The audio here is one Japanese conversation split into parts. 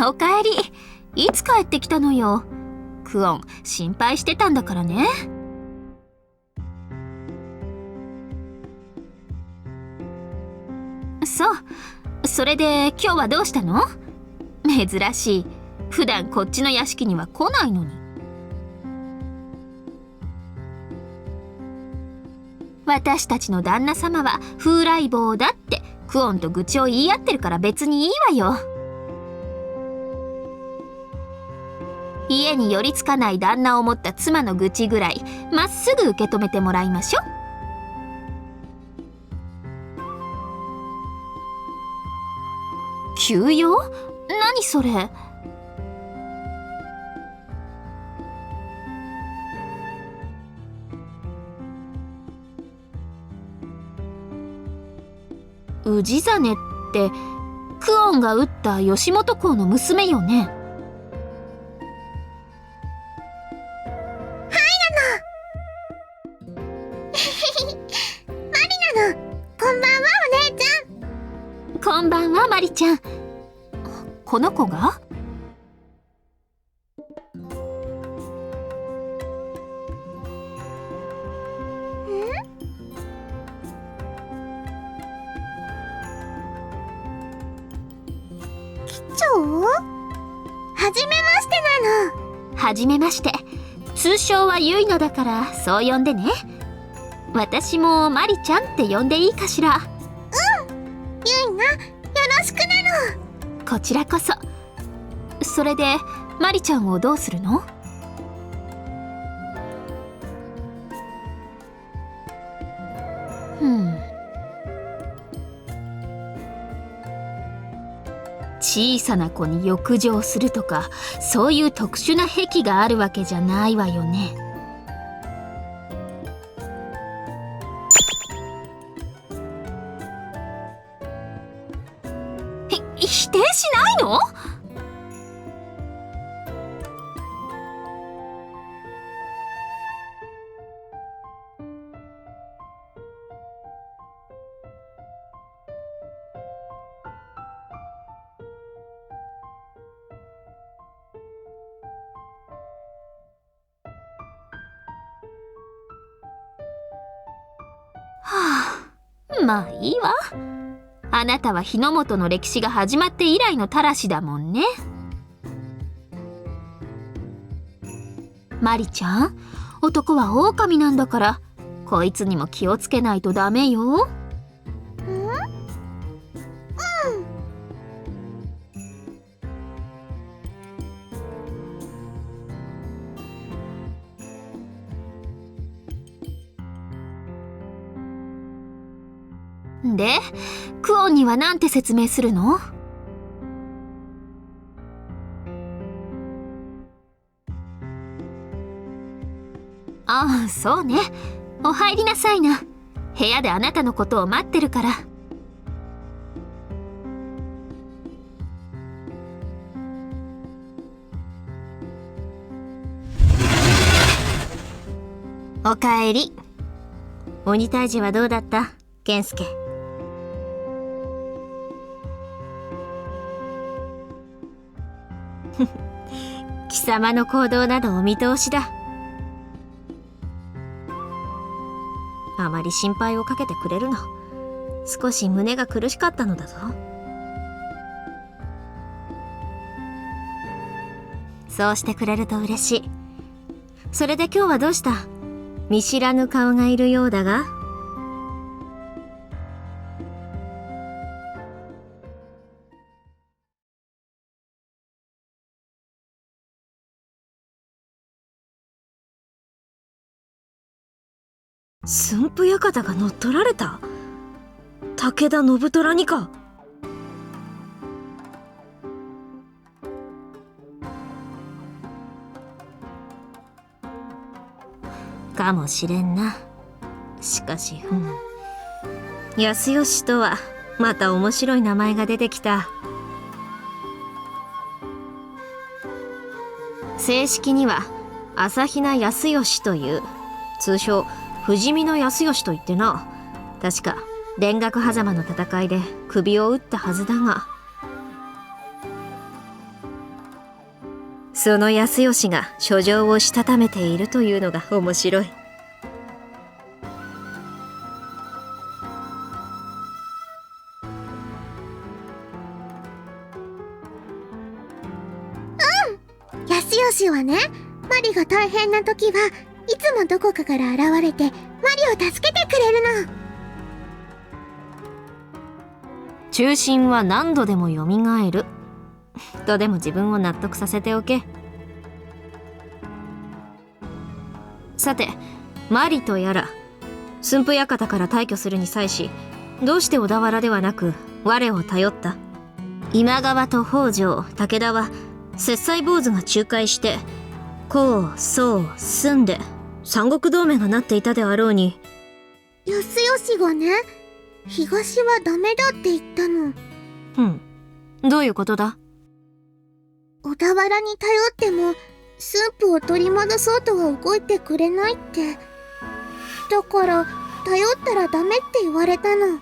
おかえり。いつ帰ってきたのよ。クオン、心配してたんだからね。そう、それで今日はどうしたの？珍しい。普段こっちの屋敷には来ないのに。私たちの旦那様は風来坊だってクオンと愚痴を言い合ってるから別にいいわよ。家に寄りつかない旦那を持った妻の愚痴ぐらいまっすぐ受け止めてもらいましょ。急用？何それ？氏真ってクオンが撃った吉本公の娘よね。こんばんは、マリちゃん。この子が？機長？はじめましてなの。はじめまして。通称はユイナだからそう呼んでね。私もマリちゃんって呼んでいいかしら？ユイナ、よろしくなの。こちらこそ。それでマリちゃんをどうするの？小さな子に浴場するとかそういう特殊な癖があるわけじゃないわよね。否定しないの？はあ、まあいいわ。あなたは日の本の歴史が始まって以来のたらしだもんね。マリちゃん、男は狼なんだからこいつにも気をつけないとダメよ。で、クオンにはなんて説明するの？ああ、そうね。お入りなさいな。部屋であなたのことを待ってるから。おかえり。鬼退治はどうだった？健介。貴様の行動などお見通しだ。あまり心配をかけてくれるな。少し胸が苦しかったのだぞ。そうしてくれると嬉しい。それで今日はどうした？見知らぬ顔がいるようだが。駿府館が乗っ取られた？武田信虎にか？かもしれんな。しかし安吉とはまた面白い名前が出てきた。正式には朝比奈康義という、通称不死身の康義といってな、確か田楽狭間の戦いで首を打ったはずだが。その康義が書状をしたためているというのが面白い。康義はね、マリが大変な時はいつもどこかから現れてマリを助けてくれるの。中心は何度でもよみがえるとでも自分を納得させておけ。さてマリとやら駿府館から退去するに際し、どうして小田原ではなく我を頼った？今川と北条、武田は摂政坊主が仲介して孔宋駿で三国同盟がなっていたであろうに、康義がね、東はダメだって言ったの。どういうことだ？小田原に頼っても駿府を取り戻そうとは動いてくれないって。だから頼ったらダメって言われたの。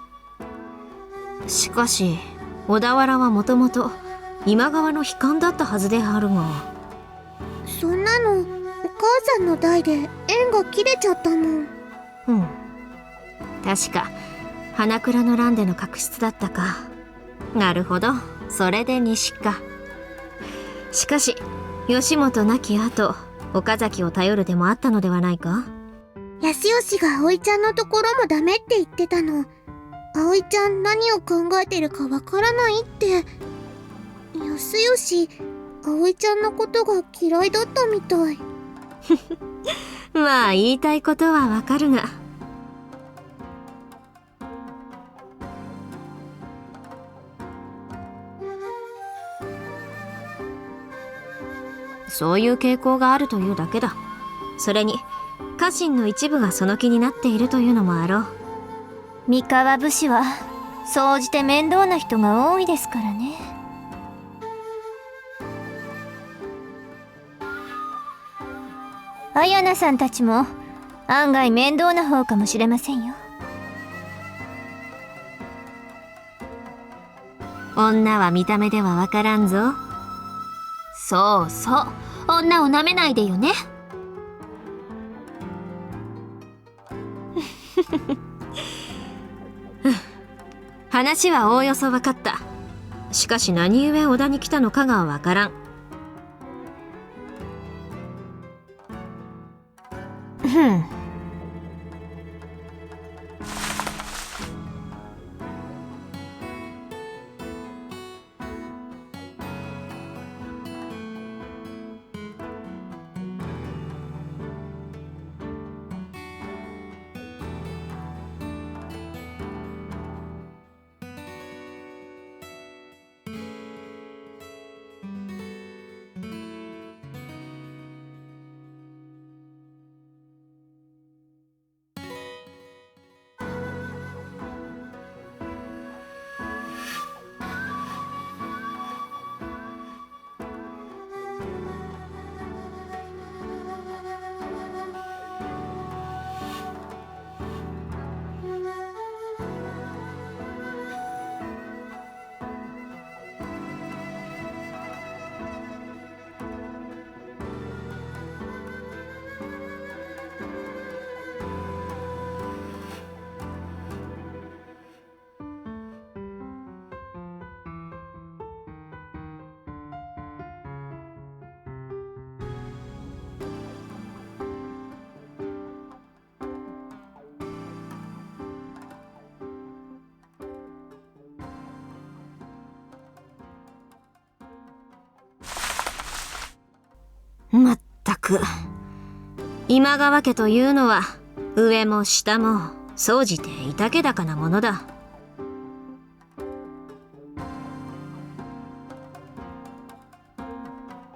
しかし小田原はもともと今川の悲願だったはずであるが。そんなのお母さんの代で縁が切れちゃったもん。確か花倉の乱での確執だったか。なるほど、それで西か。しかし義元亡き後、岡崎を頼るでもあったのではないか？康義が葵ちゃんのところもダメって言ってたの。葵ちゃん何を考えてるかわからないって。康義、葵ちゃんのことが嫌いだったみたい。まあ言いたいことはわかるが。そういう傾向があるというだけだ。それに家臣の一部がその気になっているというのもあろう。三河武士は総じて面倒な人が多いですからね。綾菜さんたちも案外面倒な方かもしれませんよ。女は見た目ではわからんぞ。そうそう、女を舐めないでよね。話はおおよそわかった。しかし何故織田に来たのかがわからん。まったく、今川家というのは上も下も総じていたけだかなものだ。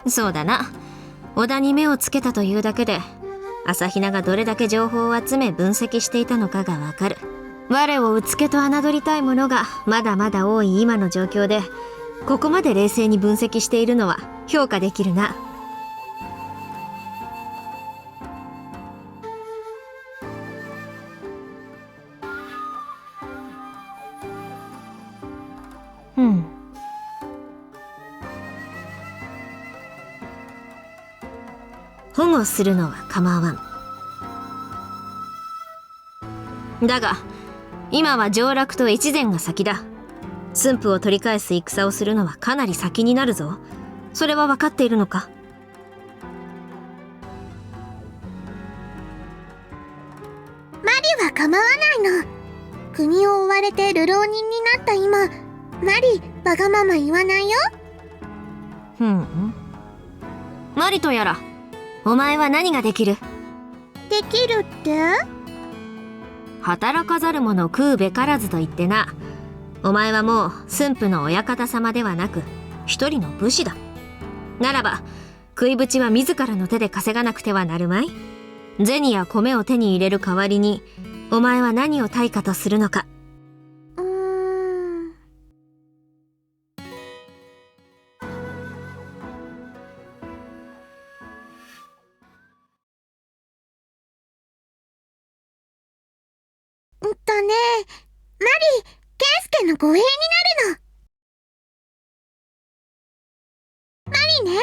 そうだな、織田に目をつけたというだけで朝比奈がどれだけ情報を集め分析していたのかがわかる。我をうつけと侮りたい者がまだまだ多い今の状況で、ここまで冷静に分析しているのは評価できるな。保護するのは構わん。だが今は上洛と越前が先だ。駿府を取り返す戦をするのはかなり先になるぞ。それは分かっているのか？マリは構わないの。国を追われて流浪人になった今、マリわがまま言わないよ。マリとやら、お前は何ができる？できるって？働かざる者食うべからずと言ってな。お前はもう駿府の親方様ではなく一人の武士だ。ならば食いぶちは自らの手で稼がなくてはなるまい。銭や米を手に入れる代わりにお前は何を対価とするのか。マリ、ケンスケの護衛になるの。マリね、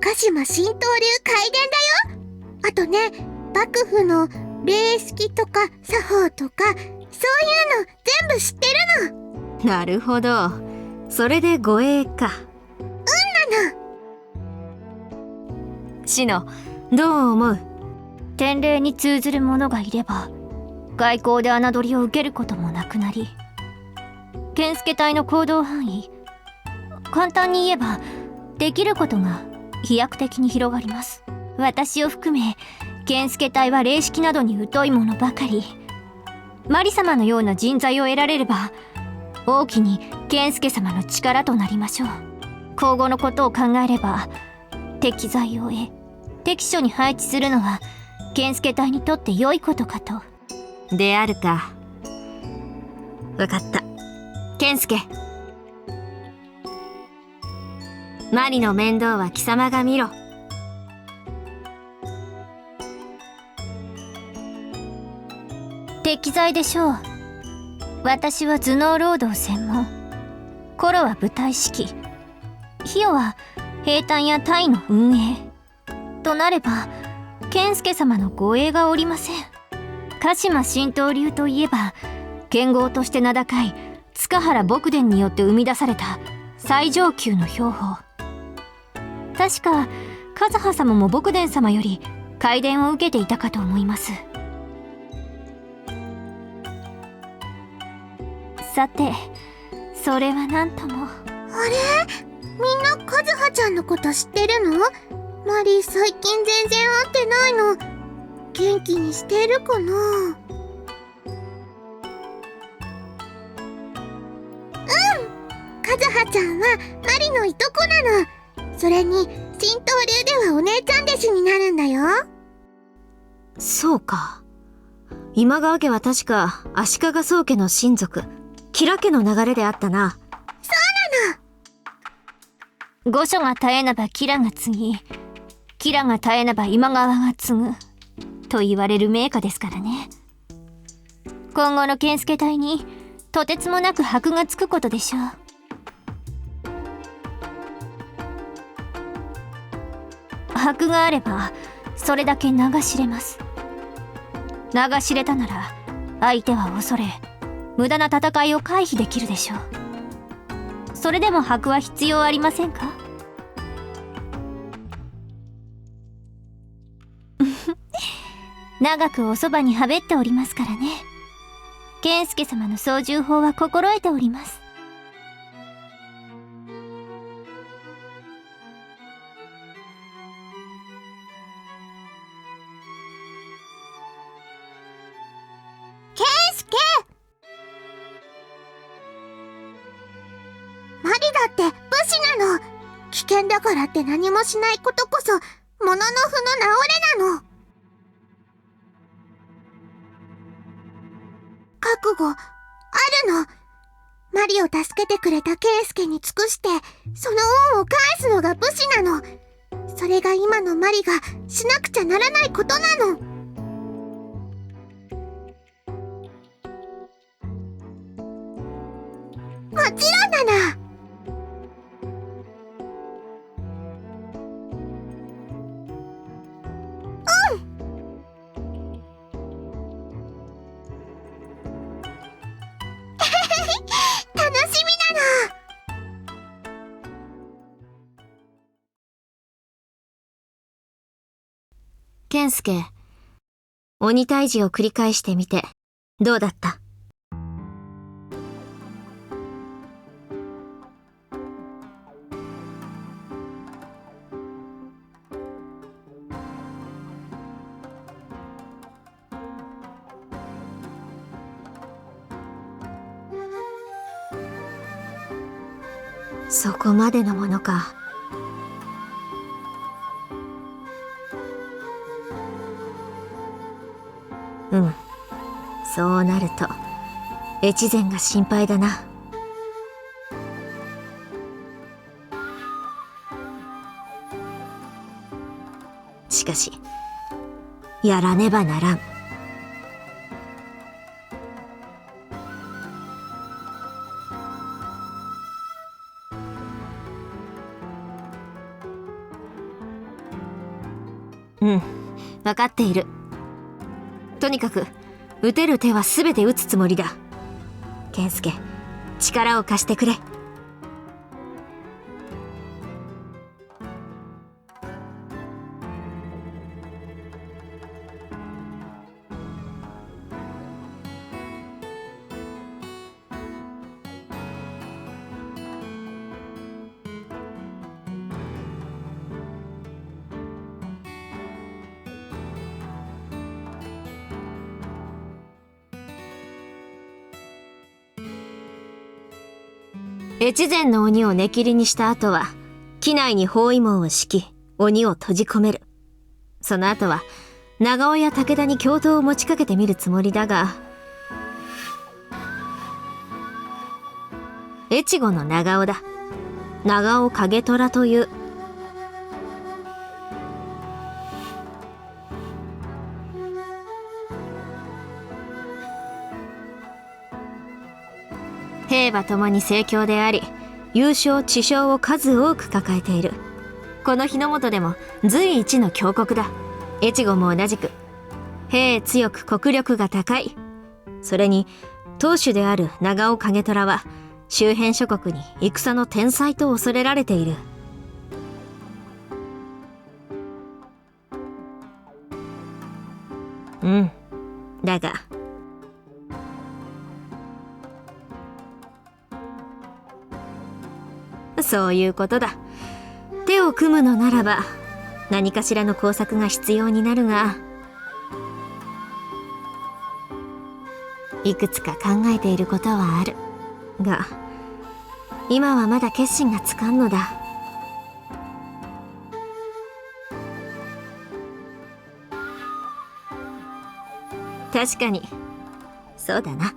鹿島神道流開伝だよ。あとね、幕府の礼式とか作法とか、そういうの全部知ってるの。なるほど、それで護衛か。なの。シノ、どう思う？典礼に通ずる者がいれば外交で侮りを受けることもなくなり、健介隊の行動範囲、簡単に言えばできることが飛躍的に広がります。私を含め健介隊は礼式などに疎いものばかり。マリ様のような人材を得られれば大きに健介様の力となりましょう。今後のことを考えれば適材を得適所に配置するのは健介隊にとって良いことかと。であるか。わかった。健介、マリの面倒は貴様が見ろ。適材でしょう。私は頭脳労働専門。コロは部隊指揮、ヒヨは兵隊や隊の運営となれば、健介様の護衛がおりません。鹿島神道流といえば剣豪として名高い塚原牧伝によって生み出された最上級の兵法。確か和葉様も牧伝様より開伝を受けていたかと思います。さて、それは何とも。あれ？みんな和葉ちゃんのこと知ってるの？マリ最近全然会ってないの。元気にしてるかな？和葉ちゃんはマリのいとこなの。それに神道流ではお姉ちゃん弟子になるんだよ。そうか。今川家は確か足利宗家の親族、吉良家の流れであったな。御所が絶えなば吉良が継ぎ、吉良が絶えなば今川が継ぐと言われる名家ですからね。今後の健介隊にとてつもなく箔がつくことでしょう。箔があればそれだけ流しれます。流しれたなら相手は恐れ、無駄な戦いを回避できるでしょう。それでも箔は必要ありませんか？長くおそばにはべっておりますからね。健介様の操縦法は心得ております。ケンスケ！マリだって武士なの。危険だからって何もしないことこそもののふの直れなの。覚悟あるの。マリを助けてくれたケンスケに尽くしてその恩を返すのが武士なの。それが今のマリがしなくちゃならないことなの。もちろんなの。健介、鬼退治を繰り返してみてどうだった？そこまでのものか。そうなると越前が心配だな。しかしやらねばならん。分かっている。とにかく打てる手は全て打つつもりだ。健介、力を貸してくれ。越前の鬼を根切りにした後は、機内に包囲網を敷き、鬼を閉じ込める。その後は、長尾や武田に共闘を持ちかけてみるつもりだが、越後の長尾だ。長尾景虎という。兵馬ともに盛況であり、優勝知賞を数多く抱えている。この日の本でも随一の強国だ。越後も同じく兵強く国力が高い。それに当主である長尾景虎は周辺諸国に戦の天才と恐れられている。だがそういうことだ。手を組むのならば何かしらの工作が必要になるが、いくつか考えていることはあるが、今はまだ決心がつかんのだ。確かにそうだな。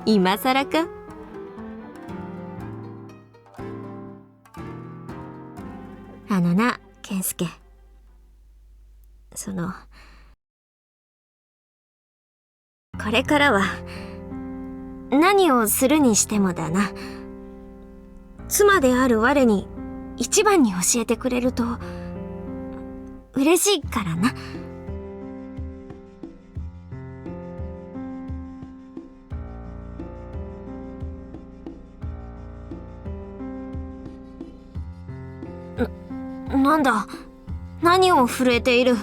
今更か。あのな、健介。これからは何をするにしてもだな。妻である我に一番に教えてくれると嬉しいからな。なんだ、何を震えている。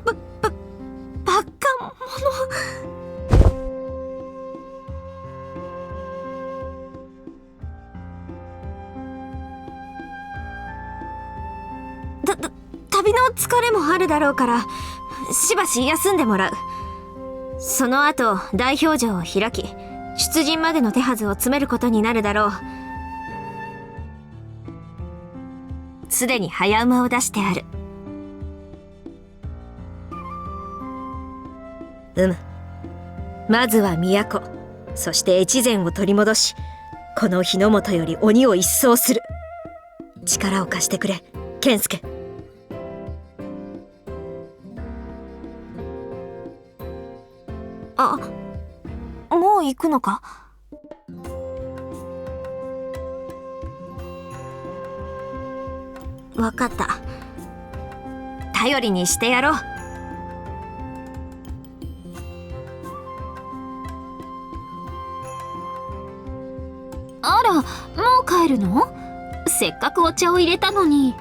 バカ者。旅の疲れもあるだろうからしばし休んでもらう。その後大評定を開き、出陣までの手はずを詰めることになるだろう。すでに早馬を出してある。まずは都、そして越前を取り戻し、この日の本より鬼を一掃する。力を貸してくれ、健介。あ、もう行くのか？わかった。頼りにしてやろう。あら、もう帰るの？せっかくお茶を入れたのに。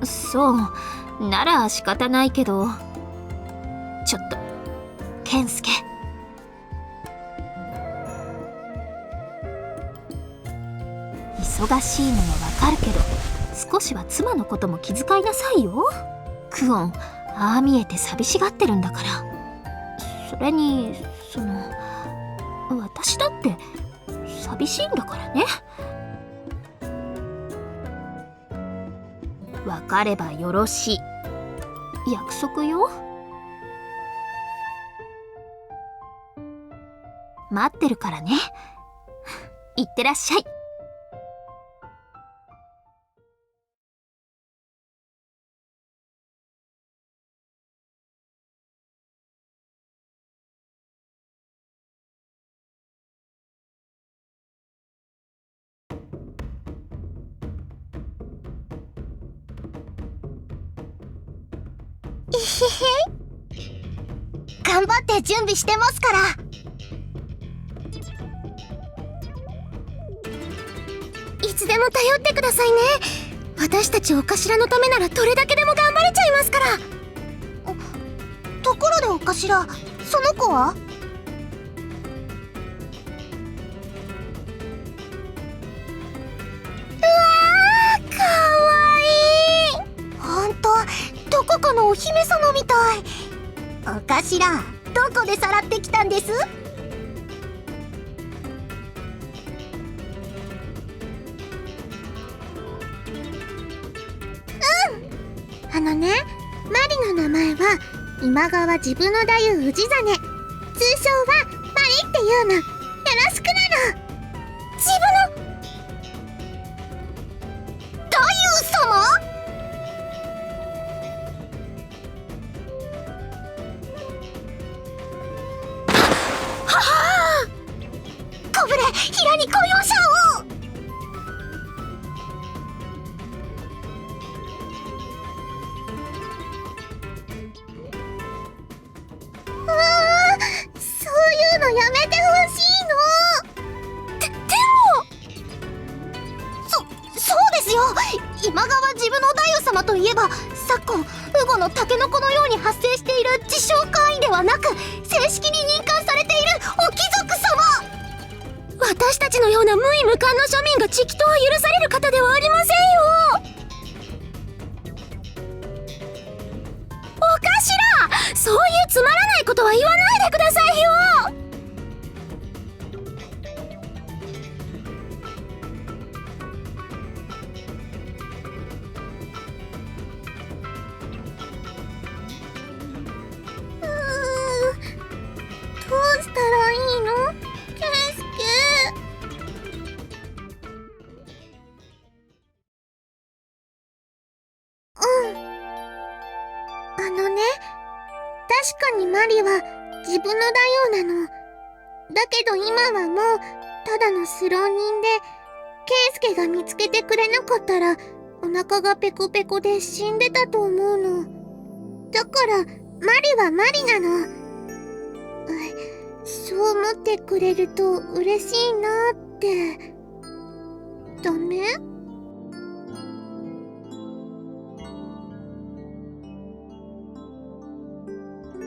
そう、なら仕方ないけど。ちょっと、健介。忙しいのはわかるけど、少しは妻のことも気遣いなさいよ。クオン、ああ見えて寂しがってるんだから。それに、私だって寂しいんだからね。わかればよろしい。約束よ。待ってるからね。いってらっしゃい。頑張って準備してますから。いつでも頼ってくださいね。私たちお頭のためならどれだけでも頑張れちゃいますから。ところでお頭、その子は？うわー、かわいい。ほんと、どこかのお姫様みたい。お頭、どこでさらってきたんです？マリの名前は今川治部の太夫氏真。通称はマリっていうの。よろしくなの。治部の太夫様？ははー、こぶれ、平に公用車を。やめてほしいの。でもそうですよ。今川治部の太夫様といえば、昨今ウゴのタケノコのように発生している自称会員ではなく、正式に任官されているお貴族様。私たちのような無位無冠の庶民が直答を許される方ではありませんよ。お頭、そういうつまらないことは言わないでくださいよ。どうしたらいいの？ケンスケ。確かにマリは自分の大王なの。だけど今はもうただのスロー人で、ケンスケが見つけてくれなかったらお腹がペコペコで死んでたと思うの。だからマリはマリなの。そう思ってくれると嬉しいなって。ダメ？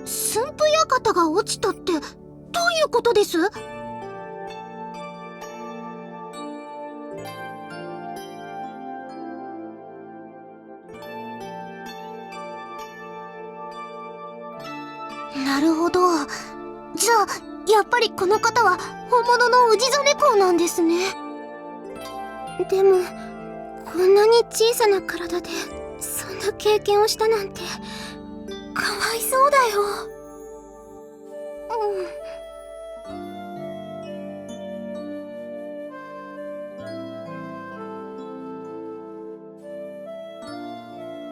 駿府館が落ちたってどういうことです？なるほど。じゃあやっぱりこの方は本物の氏真公なんですね。でもこんなに小さな体でそんな経験をしたなんてかわいそうだよ。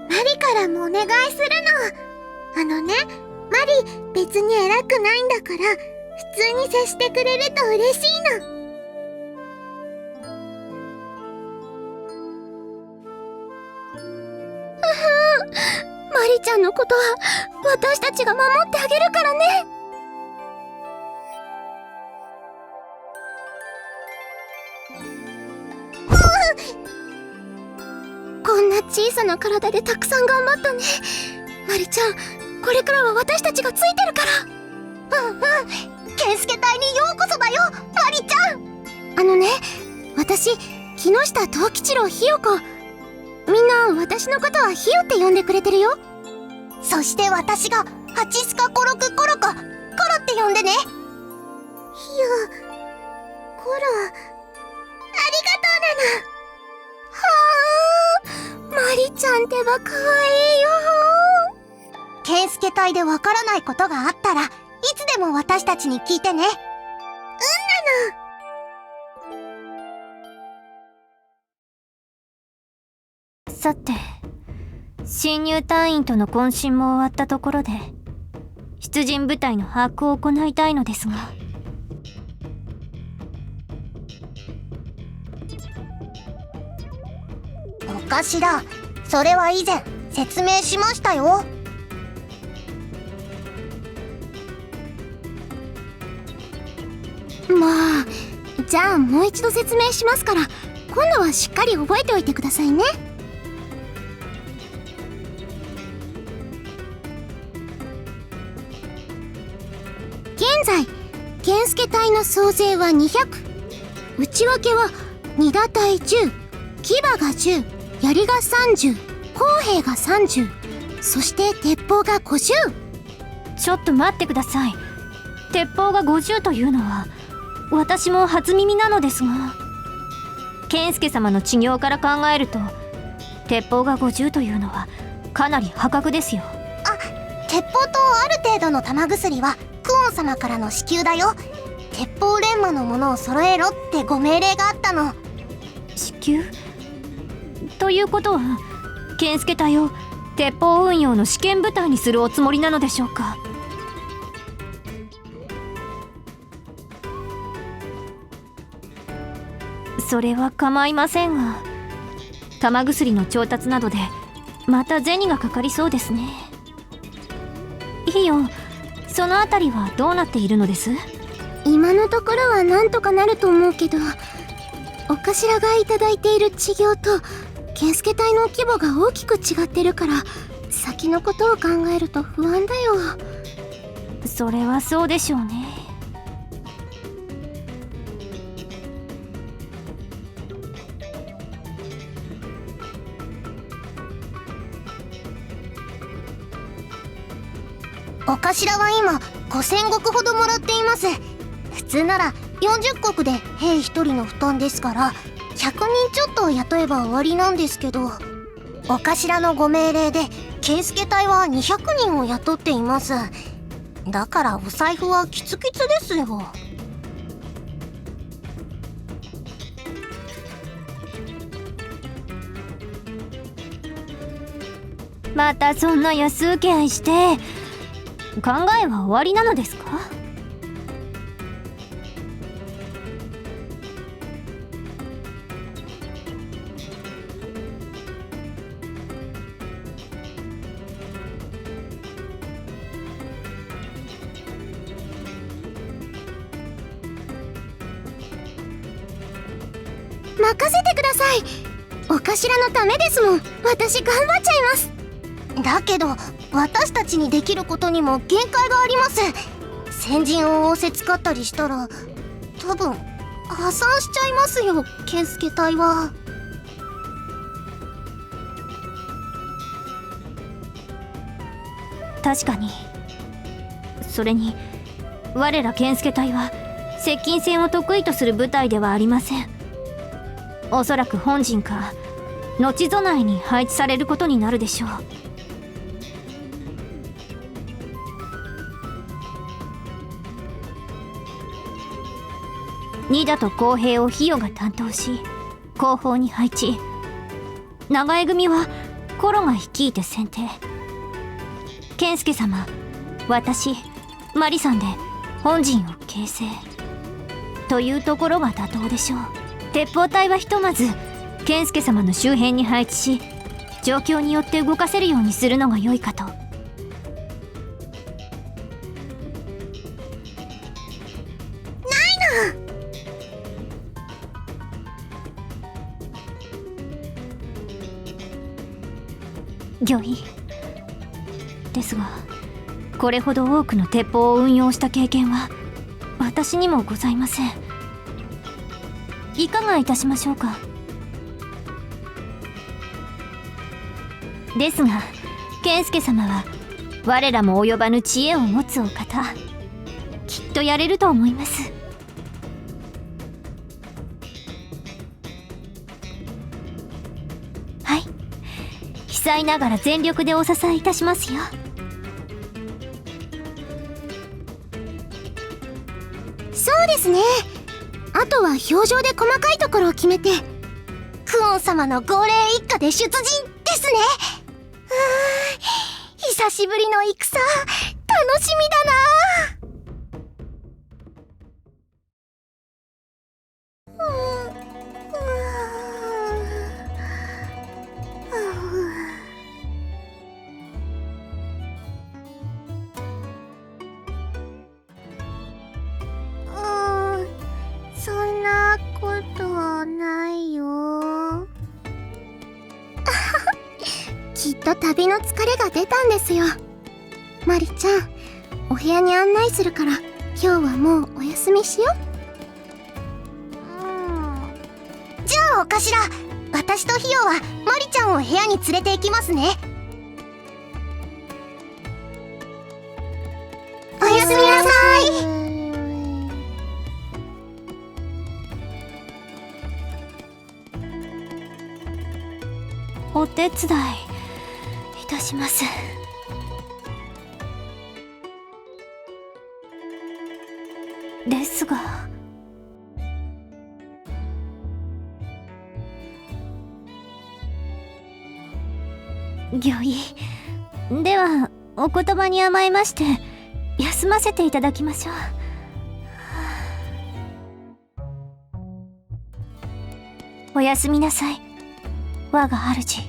マリからもお願いするの。マリ別に偉くないんだから普通に接してくれると嬉しいの。マリちゃんのことは私たちが守ってあげるからね。こんな小さな体でたくさん頑張ったね。マリちゃん、これからは私たちがついてるから。うんうん、健介隊にようこそだよ、マリちゃん。私、木下藤吉郎ひよこ。みんな私のことはひよって呼んでくれてるよ。そして私がハチスカコロクコロコ、コロって呼んでね。ひよ、コロ、ありがとうなの。はあ、マリちゃんってばかわいいよ。健介隊でわからないことがあったらいつでも私たちに聞いてね。うんなの。さて、新入隊員との懇親も終わったところで出陣部隊の把握を行いたいのですが、お頭、それは以前説明しましたよ。まあ、じゃあもう一度説明しますから、今度はしっかり覚えておいてくださいね。現在、健介隊の総勢は200。内訳は荷田隊10、騎馬が10、槍が30、工兵が30、そして鉄砲が50。ちょっと待ってください。鉄砲が50というのは私も初耳なのですが、健介様の治療から考えると鉄砲が50というのはかなり破格ですよ。あ、鉄砲とある程度の玉薬はクオン様からの支給だよ。鉄砲錬磨のものを揃えろってご命令があったの。支給ということは、健介隊を鉄砲運用の試験部隊にするおつもりなのでしょうか。それは構いませんが、玉薬の調達などでまた銭がかかりそうですね。いいよ、そのあたりはどうなっているのです？今のところはなんとかなると思うけど、お頭がいただいている治療と健介隊の規模が大きく違ってるから、先のことを考えると不安だよ。それはそうでしょうね。お頭は今5000石ほどもらっています。普通なら40石で兵1人の負担ですから、100人ちょっと雇えば終わりなんですけど、お頭のご命令で健介隊は200人を雇っています。だからお財布はキツキツですよ。またそんな安請け合いして考えは終わりなのですか？任せてください。お頭のためですもん。私頑張っちゃいます。だけど私たちにできることにも限界があります。先陣を仰せつかったりしたら多分破産しちゃいますよ、健介隊は。確かに。それに我ら健介隊は接近戦を得意とする部隊ではありません。おそらく本陣か後備えに配置されることになるでしょう。2だと工兵を費用が担当し後方に配置、長江組はコロが率いて先手、健介様、私、マリさんで本陣を形成というところが妥当でしょう。鉄砲隊はひとまず健介様の周辺に配置し、状況によって動かせるようにするのが良いかと。御意ですが、これほど多くの鉄砲を運用した経験は私にもございません。いかがいたしましょうか。ですが健介様は我らも及ばぬ知恵を持つお方、きっとやれると思います。はい、被災ながら全力でお支えいたしますよ。そうですね。あとは表情で細かいところを決めて、クオン様の号令一家で出陣ですね。久しぶりの戦、楽しみだな。そんなことないよ。きっと旅の疲れが出たんですよ。マリちゃん、お部屋に案内するから今日はもうお休みしよう。じゃあお頭、私とヒヨはマリちゃんを部屋に連れて行きますね。おやすみなさい。お手伝いいたします。ですが御意ではお言葉に甘えまして休ませていただきましょう。おやすみなさい、我が主。